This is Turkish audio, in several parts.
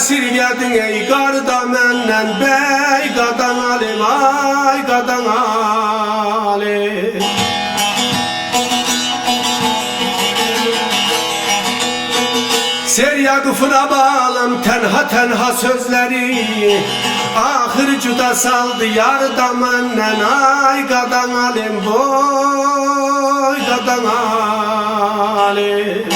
esirgedin ey qarda məndən bəy qadan alim, ay qadan alim. Seriya qıfına bağlam tənha tənha sözləri, axır cüda saldı yarda məndən, ay qadan alim, boy qadan alim.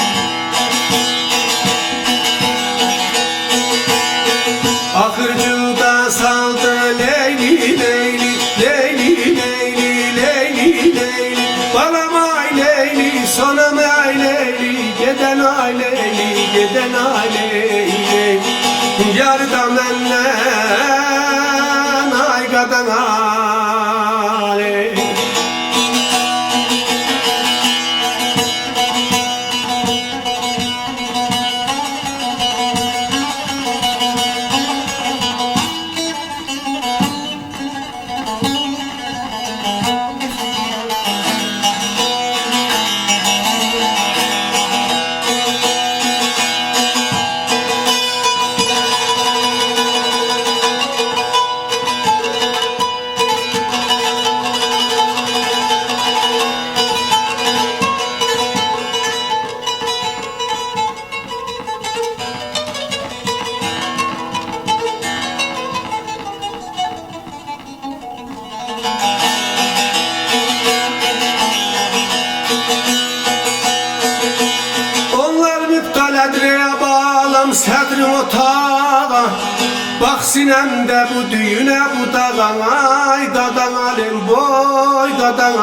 Axır cüda saldı leyli leyli, leyli leyli, leyli leyli, balam ay leyli, sonam ay leyli, geden ay leyli, geden ay leyli. Yarda məndən, ay qadan alim. Sədrim otağa, bax sinəmdə bu düyünə budağa, ay qadan alim, boy qadan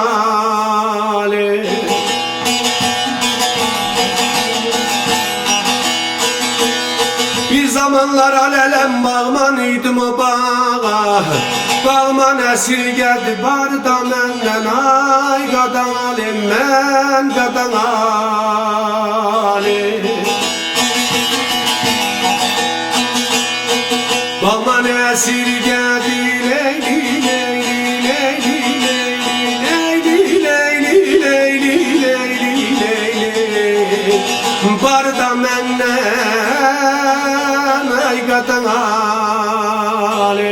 alim. Bir zamanlar alələm bağman idim o bağa, bağman əsirgədi barda məndən, ay qadan alim, mən qadan alim. Bağman əsirgədi leyli leyli, leyli leyli, leyli leyli, leyli leyli, leyli. Barda məndən, ay qadan alim.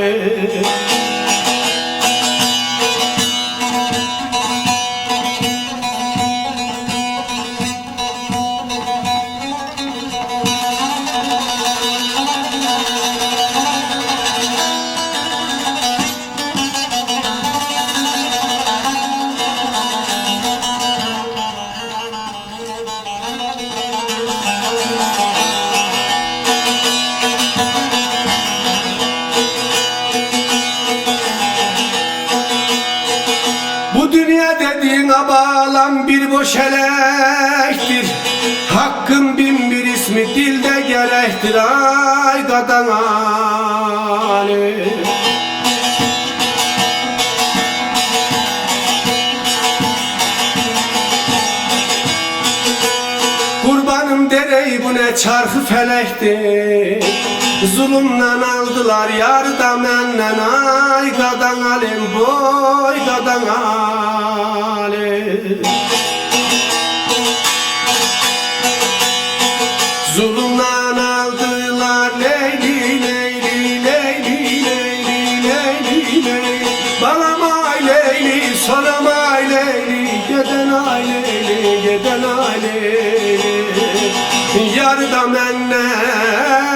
Bu dünya dediğin abalan bir boş elektir, hakkın bin bir ismi dilde gerektir, ay qadan alim. Kurbanım derey bu ne çarkı felektir, zulümden aldılar yarda məndən, ay qadan alim, boy qadan alim. Zulümden aldılar leyli leyli, leyli leyli, leyli leyli, balam ay leyli, sonam ay leyli, geden ay leyli, geden ay leyli. Yarda məndən,